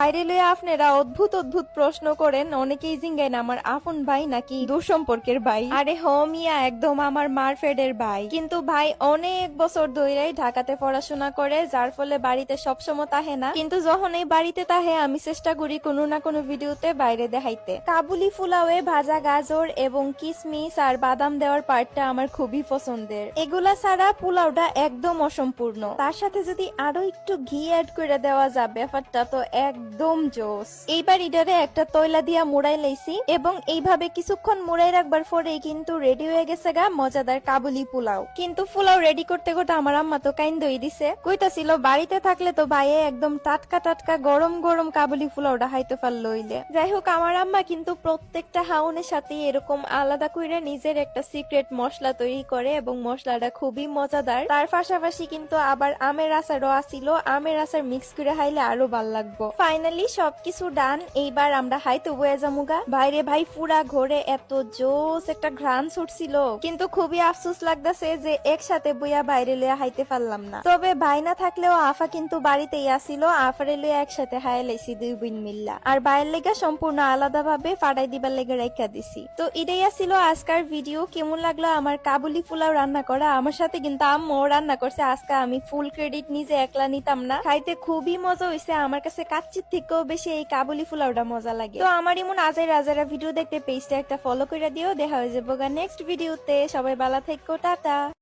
বাইরে লইয়া আপনারা অদ্ভুত অদ্ভুত প্রশ্ন করেন, অনেকেই জিঙ্গাইন আমার আপন ভাই নাকি দূর সম্পর্কের ভাই। আরে হ মিয়া, একদম আমার মারফেডের ভাই। কিন্তু ভাই অনেক বছর ধরেই ঢাকাতে পড়াশোনা করে, যার ফলে বাড়িতে সবসময় তাহে না। কিন্তু যখন এই বাড়িতে তাহে আমি চেষ্টা করি কোনো না কোনো ভিডিওতে বাইরে দেখাইতে। কাবুলি ফুলাওয়ে ভাজা গাজর এবং কিসমিস আর বাদাম দেওয়ার পার্টটা আমার খুবই পছন্দের। এগুলা ছাড়া পোলাওটা একদম অসম্পূর্ণ। তার সাথে যদি আরো একটু ঘি অ্যাড করে দেওয়া যায়, ব্যাপারটা তো একদম জোস। এইবার ইডারে একটা তৈলা দিয়া মুড়াই লাইছি এবং এইভাবে কিছুক্ষণ মুড়াই রাখবার পরেই কিন্তু রেডি হয়ে গেছে গা মজাদার কাবুলি পোলাও। কিন্তু পোলাও রেডি করতে করতে আমার আম্মা তো কাইন্দই দিছে, কইতাছিল বাড়িতে থাকলে তো ভাইয়ে একদম টাটকা টাটকা গরম গরম কাবুলি পোলাওটা হাইতে পারল হইলে। যাই হোক, আমার আম্মা কিন্তু প্রত্যেকটা হাউনের সাথে এরকম আলাদা করে নিজের একটা সিক্রেট মশলা তৈরি করে এবং মশলাটা খুবই মজাদার। তার পাশাপাশি কিন্তু আবার আমের আচারও আসিল, আমের আচার মিক্স করে খাইলে আরো ভাল লাগবো। ফাইনালি সবকিছু ডান, এইবার আমরা হাইতে বয়ে যামুগা। বাইরে ভাই পুরা ঘরে এত জোস একটা ঘ্রাণ ছুটছিল, কিন্তু খুবই আফসোস লাগতেছে যে একসাথে বইয়া বাইরে লইয়া হাইতে পারলাম না। তবে ভাই না থাকলেও আফা কিন্তু বাড়িতেই আসিল, আফারে লইয়া একসাথে হায় লাইছি দুই বোন মিল্লা। আর বাইরের লেগা সম্পূর্ণ আলাদা ভাবে ফাড়াই দিবার লেগে রেখা দিছি। তো এটাই আসিল আজকের ভিডিও। কেমন লাগলো আমার কাবুলি পোলাও রান্না করা? আমার সাথে কিন্তু আম্মু রান্না করছে আজকে, আমি ফুল ক্রেডিট নিজে একলা নিতাম না। খাইতে খুবই মজা হয়েছে, আমার কাছে কাচ্চির থেকেও বেশি এই কাবুলি পোলাওটা মজা লাগে। তো আমার এমন আজাইরা আজাইরা ভিডিও দেখতে পেজটা একটা ফলো করে দিও। দেখা হয়ে যাবো নেক্সট ভিডিওতে। সবাই ভালো থেকো, টাটা।